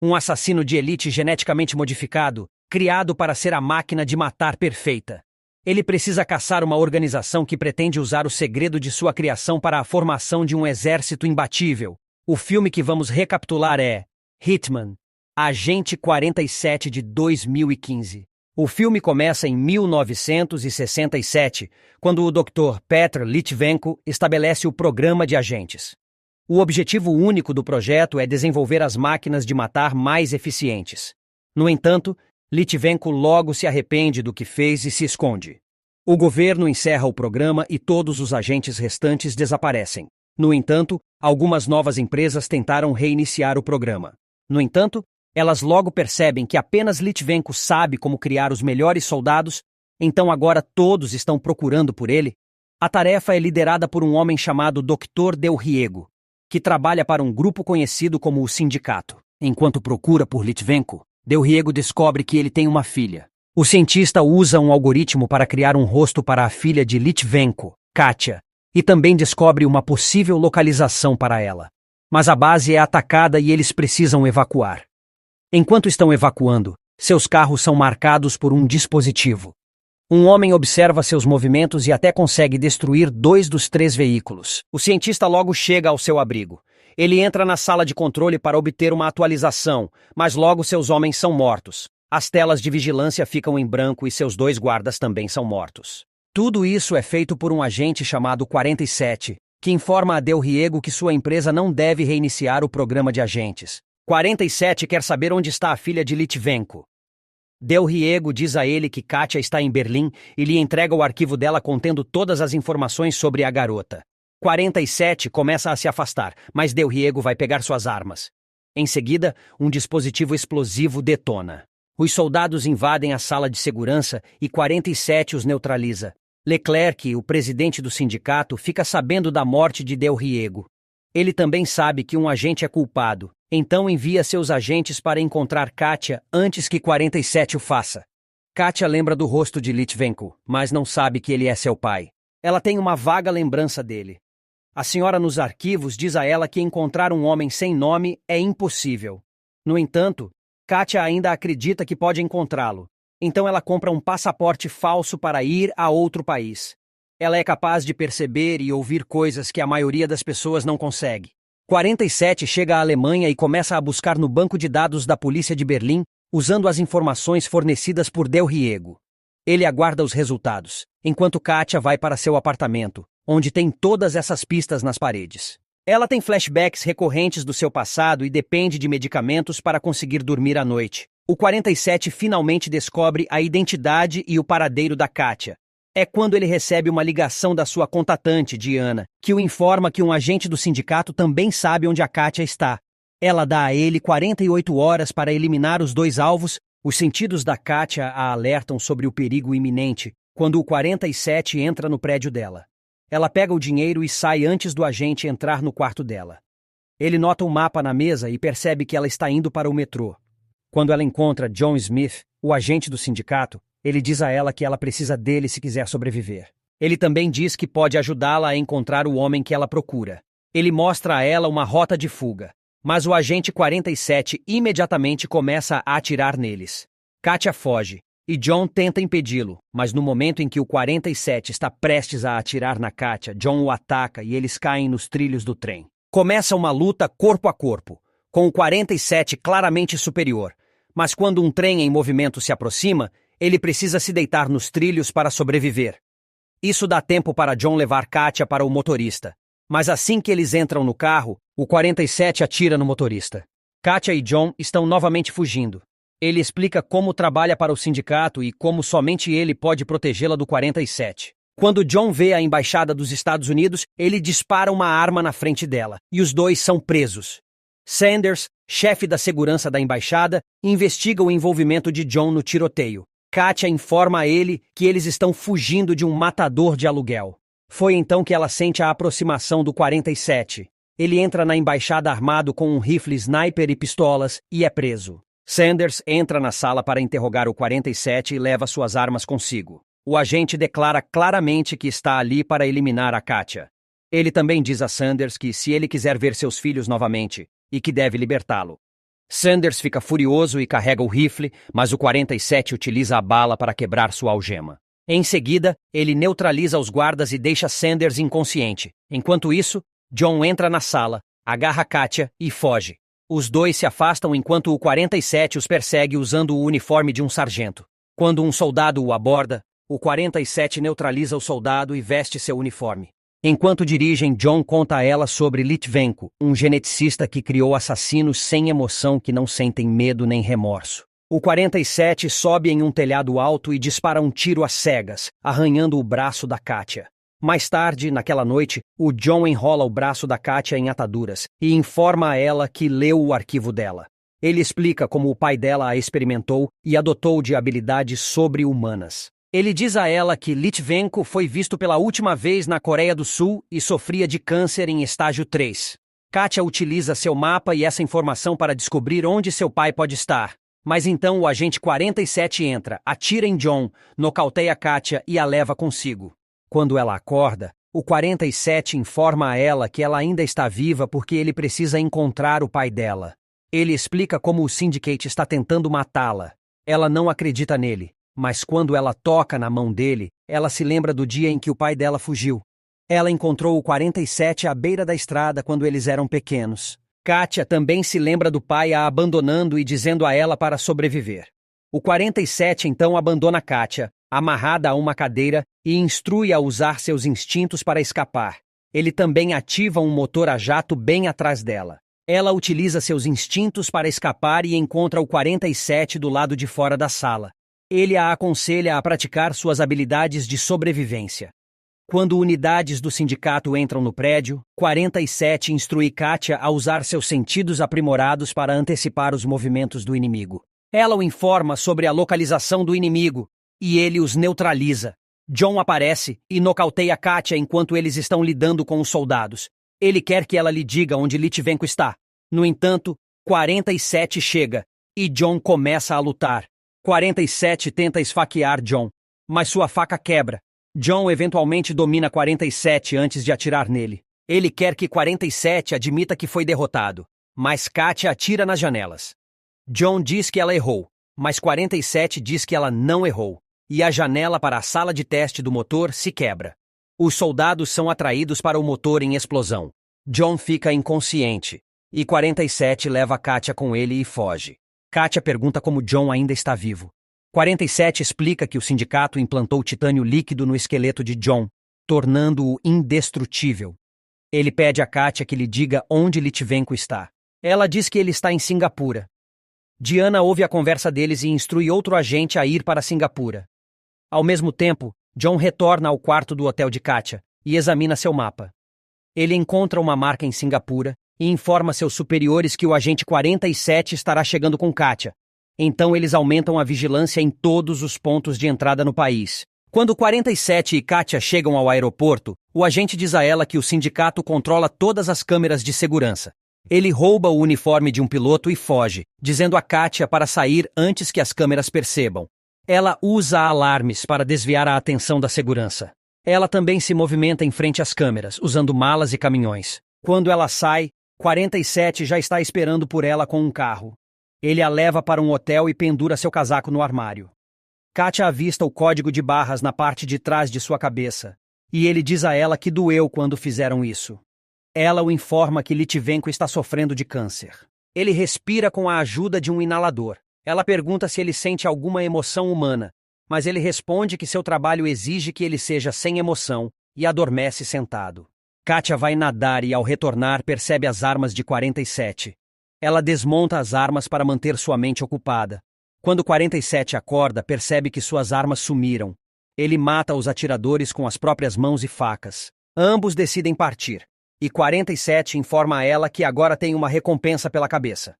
Um assassino de elite geneticamente modificado, criado para ser a máquina de matar perfeita. Ele precisa caçar uma organização que pretende usar o segredo de sua criação para a formação de um exército imbatível. O filme que vamos recapitular é Hitman, Agente 47 de 2015. O filme começa em 1967, quando o Dr. Petr Litvenko estabelece o programa de agentes. O objetivo único do projeto é desenvolver as máquinas de matar mais eficientes. No entanto, Litvenko logo se arrepende do que fez e se esconde. O governo encerra o programa e todos os agentes restantes desaparecem. No entanto, algumas novas empresas tentaram reiniciar o programa. No entanto, elas logo percebem que apenas Litvenko sabe como criar os melhores soldados, então agora todos estão procurando por ele. A tarefa é liderada por um homem chamado Dr. Del Riego, que trabalha para um grupo conhecido como o Sindicato. Enquanto procura por Litvenko, Del Riego descobre que ele tem uma filha. O cientista usa um algoritmo para criar um rosto para a filha de Litvenko, Katia, e também descobre uma possível localização para ela. Mas a base é atacada e eles precisam evacuar. Enquanto estão evacuando, seus carros são marcados por um dispositivo. Um homem observa seus movimentos e até consegue destruir 2 dos 3 veículos. O cientista logo chega ao seu abrigo. Ele entra na sala de controle para obter uma atualização, mas logo seus homens são mortos. As telas de vigilância ficam em branco e seus 2 guardas também são mortos. Tudo isso é feito por um agente chamado 47, que informa a Del Riego que sua empresa não deve reiniciar o programa de agentes. 47 quer saber onde está a filha de Litvenko. Del Riego diz a ele que Katia está em Berlim e lhe entrega o arquivo dela contendo todas as informações sobre a garota. 47 começa a se afastar, mas Del Riego vai pegar suas armas. Em seguida, um dispositivo explosivo detona. Os soldados invadem a sala de segurança e 47 os neutraliza. Leclerc, o presidente do sindicato, fica sabendo da morte de Del Riego. Ele também sabe que um agente é culpado, então envia seus agentes para encontrar Katia antes que 47 o faça. Katia lembra do rosto de Litvenko, mas não sabe que ele é seu pai. Ela tem uma vaga lembrança dele. A senhora nos arquivos diz a ela que encontrar um homem sem nome é impossível. No entanto, Katia ainda acredita que pode encontrá-lo. Então ela compra um passaporte falso para ir a outro país. Ela é capaz de perceber e ouvir coisas que a maioria das pessoas não consegue. 47 chega à Alemanha e começa a buscar no banco de dados da polícia de Berlim, usando as informações fornecidas por Del Riego. Ele aguarda os resultados, enquanto Katia vai para seu apartamento, onde tem todas essas pistas nas paredes. Ela tem flashbacks recorrentes do seu passado e depende de medicamentos para conseguir dormir à noite. O 47 finalmente descobre a identidade e o paradeiro da Katia. É quando ele recebe uma ligação da sua contatante, Diana, que o informa que um agente do sindicato também sabe onde a Katia está. Ela dá a ele 48 horas para eliminar os 2 alvos. Os sentidos da Katia a alertam sobre o perigo iminente quando o 47 entra no prédio dela. Ela pega o dinheiro e sai antes do agente entrar no quarto dela. Ele nota um mapa na mesa e percebe que ela está indo para o metrô. Quando ela encontra John Smith, o agente do sindicato, ele diz a ela que ela precisa dele se quiser sobreviver. Ele também diz que pode ajudá-la a encontrar o homem que ela procura. Ele mostra a ela uma rota de fuga, mas o agente 47 imediatamente começa a atirar neles. Katia foge, e John tenta impedi-lo, mas no momento em que o 47 está prestes a atirar na Katia, John o ataca e eles caem nos trilhos do trem. Começa uma luta corpo a corpo, com o 47 claramente superior, mas quando um trem em movimento se aproxima, ele precisa se deitar nos trilhos para sobreviver. Isso dá tempo para John levar Katia para o motorista, mas assim que eles entram no carro, o 47 atira no motorista. Katia e John estão novamente fugindo. Ele explica como trabalha para o sindicato e como somente ele pode protegê-la do 47. Quando John vê a embaixada dos Estados Unidos, ele dispara uma arma na frente dela, e os 2 são presos. Sanders, chefe da segurança da embaixada, investiga o envolvimento de John no tiroteio. Katia informa a ele que eles estão fugindo de um matador de aluguel. Foi então que ela sente a aproximação do 47. Ele entra na embaixada armado com um rifle sniper e pistolas e é preso. Sanders entra na sala para interrogar o 47 e leva suas armas consigo. O agente declara claramente que está ali para eliminar a Katia. Ele também diz a Sanders que se ele quiser ver seus filhos novamente, e que deve libertá-lo. Sanders fica furioso e carrega o rifle, mas o 47 utiliza a bala para quebrar sua algema. Em seguida, ele neutraliza os guardas e deixa Sanders inconsciente. Enquanto isso, John entra na sala, agarra Katia e foge. Os dois se afastam enquanto o 47 os persegue usando o uniforme de um sargento. Quando um soldado o aborda, o 47 neutraliza o soldado e veste seu uniforme. Enquanto dirigem, John conta a ela sobre Litvenko, um geneticista que criou assassinos sem emoção que não sentem medo nem remorso. O 47 sobe em um telhado alto e dispara um tiro às cegas, arranhando o braço da Katia. Mais tarde, naquela noite, o John enrola o braço da Katia em ataduras e informa a ela que leu o arquivo dela. Ele explica como o pai dela a experimentou e a dotou de habilidades sobre-humanas. Ele diz a ela que Litvenko foi visto pela última vez na Coreia do Sul e sofria de câncer em estágio 3. Katia utiliza seu mapa e essa informação para descobrir onde seu pai pode estar. Mas então o agente 47 entra, atira em John, nocauteia Katia e a leva consigo. Quando ela acorda, o 47 informa a ela que ela ainda está viva porque ele precisa encontrar o pai dela. Ele explica como o Syndicate está tentando matá-la. Ela não acredita nele. Mas quando ela toca na mão dele, ela se lembra do dia em que o pai dela fugiu. Ela encontrou o 47 à beira da estrada quando eles eram pequenos. Katia também se lembra do pai a abandonando e dizendo a ela para sobreviver. O 47 então abandona Katia, amarrada a uma cadeira, e instrui a usar seus instintos para escapar. Ele também ativa um motor a jato bem atrás dela. Ela utiliza seus instintos para escapar e encontra o 47 do lado de fora da sala. Ele a aconselha a praticar suas habilidades de sobrevivência. Quando unidades do sindicato entram no prédio, 47 instrui Katia a usar seus sentidos aprimorados para antecipar os movimentos do inimigo. Ela o informa sobre a localização do inimigo, e ele os neutraliza. John aparece e nocauteia Katia enquanto eles estão lidando com os soldados. Ele quer que ela lhe diga onde Litvenko está. No entanto, 47 chega, e John começa a lutar. 47 tenta esfaquear John, mas sua faca quebra. John eventualmente domina 47 antes de atirar nele. Ele quer que 47 admita que foi derrotado, mas Katia atira nas janelas. John diz que ela errou, mas 47 diz que ela não errou, e a janela para a sala de teste do motor se quebra. Os soldados são atraídos para o motor em explosão. John fica inconsciente, e 47 leva Katia com ele e foge. Katia pergunta como John ainda está vivo. 47 explica que o sindicato implantou titânio líquido no esqueleto de John, tornando-o indestrutível. Ele pede a Katia que lhe diga onde Litvenko está. Ela diz que ele está em Singapura. Diana ouve a conversa deles e instrui outro agente a ir para Singapura. Ao mesmo tempo, John retorna ao quarto do hotel de Katia e examina seu mapa. Ele encontra uma marca em Singapura e informa seus superiores que o agente 47 estará chegando com Katia. Então eles aumentam a vigilância em todos os pontos de entrada no país. Quando 47 e Katia chegam ao aeroporto, o agente diz a ela que o sindicato controla todas as câmeras de segurança. Ele rouba o uniforme de um piloto e foge, dizendo a Katia para sair antes que as câmeras percebam. Ela usa alarmes para desviar a atenção da segurança. Ela também se movimenta em frente às câmeras, usando malas e caminhões. Quando ela sai, 47 já está esperando por ela com um carro. Ele a leva para um hotel e pendura seu casaco no armário. Katia avista o código de barras na parte de trás de sua cabeça, e ele diz a ela que doeu quando fizeram isso. Ela o informa que Litvenko está sofrendo de câncer. Ele respira com a ajuda de um inalador. Ela pergunta se ele sente alguma emoção humana, mas ele responde que seu trabalho exige que ele seja sem emoção e adormece sentado. Katia vai nadar e, ao retornar, percebe as armas de 47. Ela desmonta as armas para manter sua mente ocupada. Quando 47 acorda, percebe que suas armas sumiram. Ele mata os atiradores com as próprias mãos e facas. Ambos decidem partir, e 47 informa a ela que agora tem uma recompensa pela cabeça.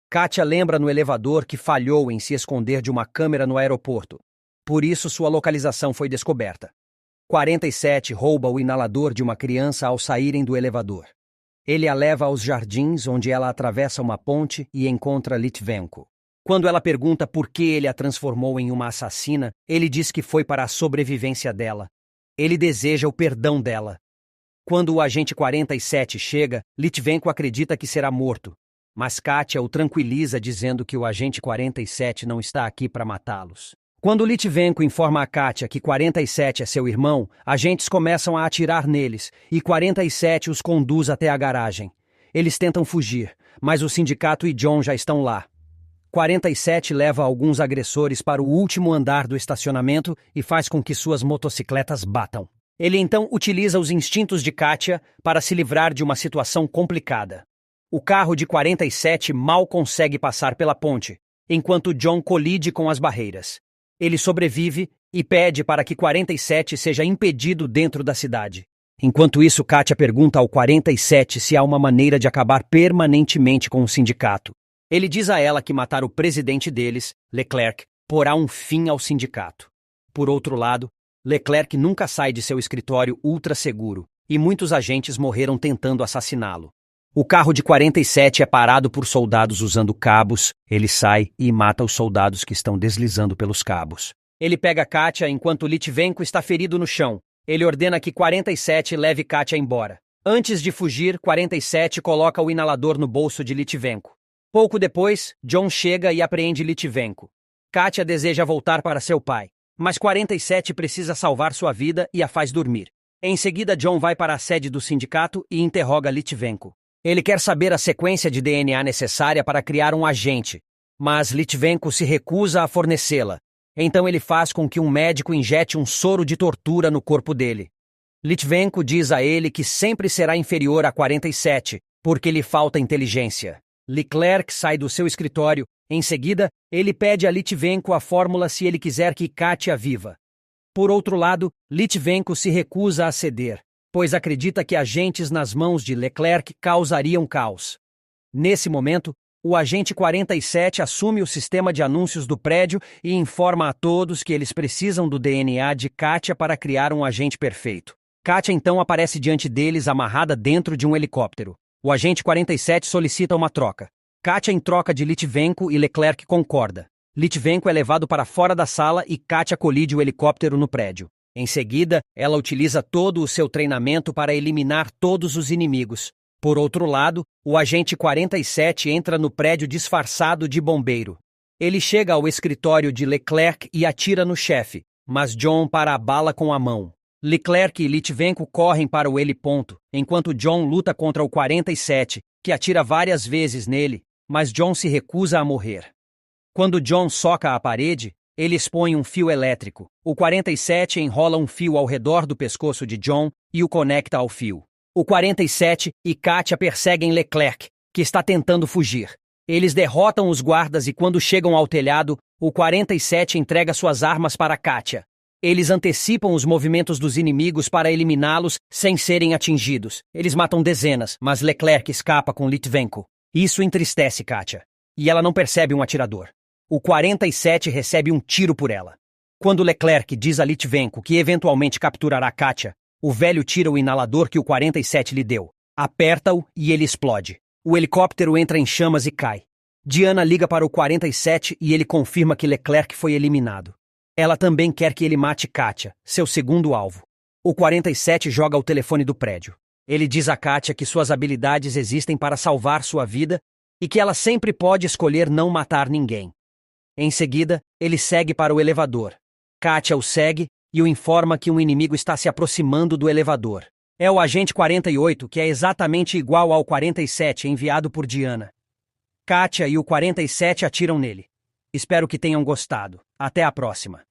Katia lembra no elevador que falhou em se esconder de uma câmera no aeroporto. Por isso sua localização foi descoberta. 47 rouba o inalador de uma criança ao saírem do elevador. Ele a leva aos jardins, onde ela atravessa uma ponte e encontra Litvenko. Quando ela pergunta por que ele a transformou em uma assassina, ele diz que foi para a sobrevivência dela. Ele deseja o perdão dela. Quando o agente 47 chega, Litvenko acredita que será morto. mas Katia o tranquiliza dizendo que o agente 47 não está aqui para matá-los. Quando Litvenko informa a Katia que 47 é seu irmão, agentes começam a atirar neles e 47 os conduz até a garagem. Eles tentam fugir, mas o sindicato e John já estão lá. 47 leva alguns agressores para o último andar do estacionamento e faz com que suas motocicletas batam. Ele então utiliza os instintos de Katia para se livrar de uma situação complicada. O carro de 47 mal consegue passar pela ponte, enquanto John colide com as barreiras. Ele sobrevive e pede para que 47 seja impedido dentro da cidade. Enquanto isso, Katia pergunta ao 47 se há uma maneira de acabar permanentemente com o sindicato. Ele diz a ela que matar o presidente deles, Leclerc, porá um fim ao sindicato. Por outro lado, Leclerc nunca sai de seu escritório ultra seguro, e muitos agentes morreram tentando assassiná-lo. O carro de 47 é parado por soldados usando cabos, ele sai e mata os soldados que estão deslizando pelos cabos. Ele pega Katia enquanto Litvenko está ferido no chão. Ele ordena que 47 leve Katia embora. Antes de fugir, 47 coloca o inalador no bolso de Litvenko. Pouco depois, John chega e apreende Litvenko. Katia deseja voltar para seu pai, mas 47 precisa salvar sua vida e a faz dormir. Em seguida, John vai para a sede do sindicato e interroga Litvenko. Ele quer saber a sequência de DNA necessária para criar um agente, mas Litvenko se recusa a fornecê-la. Então ele faz com que um médico injete um soro de tortura no corpo dele. Litvenko diz a ele que sempre será inferior a 47, porque lhe falta inteligência. Leclerc sai do seu escritório. Em seguida, ele pede a Litvenko a fórmula se ele quiser que Katia viva. Por outro lado, Litvenko se recusa a ceder, pois acredita que agentes nas mãos de Leclerc causariam caos. Nesse momento, o agente 47 assume o sistema de anúncios do prédio e informa a todos que eles precisam do DNA de Katia para criar um agente perfeito. Katia então aparece diante deles amarrada dentro de um helicóptero. O agente 47 solicita uma troca. Katia em troca de Litvenko e Leclerc concorda. Litvenko é levado para fora da sala e Katia colide o helicóptero no prédio. Em seguida, ela utiliza todo o seu treinamento para eliminar todos os inimigos. Por outro lado, o agente 47 entra no prédio disfarçado de bombeiro. Ele chega ao escritório de Leclerc e atira no chefe, mas John para a bala com a mão. Leclerc e Litvenko correm para o heliponto, enquanto John luta contra o 47, que atira várias vezes nele, mas John se recusa a morrer. Quando John soca a parede, ele expõe um fio elétrico. O 47 enrola um fio ao redor do pescoço de John e o conecta ao fio. O 47 e Katia perseguem Leclerc, que está tentando fugir. Eles derrotam os guardas e quando chegam ao telhado, o 47 entrega suas armas para Katia. Eles antecipam os movimentos dos inimigos para eliminá-los sem serem atingidos. Eles matam dezenas, mas Leclerc escapa com Litvenko. Isso entristece Katia, e ela não percebe um atirador. O 47 recebe um tiro por ela. Quando Leclerc diz a Litvenko que eventualmente capturará Katia, o velho tira o inalador que o 47 lhe deu. Aperta-o e ele explode. O helicóptero entra em chamas e cai. Diana liga para o 47 e ele confirma que Leclerc foi eliminado. Ela também quer que ele mate Katia, seu segundo alvo. O 47 joga o telefone do prédio. Ele diz a Katia que suas habilidades existem para salvar sua vida e que ela sempre pode escolher não matar ninguém. Em seguida, ele segue para o elevador. Katia o segue e o informa que um inimigo está se aproximando do elevador. É o agente 48, que é exatamente igual ao 47 enviado por Diana. Katia e o 47 atiram nele. Espero que tenham gostado. Até a próxima.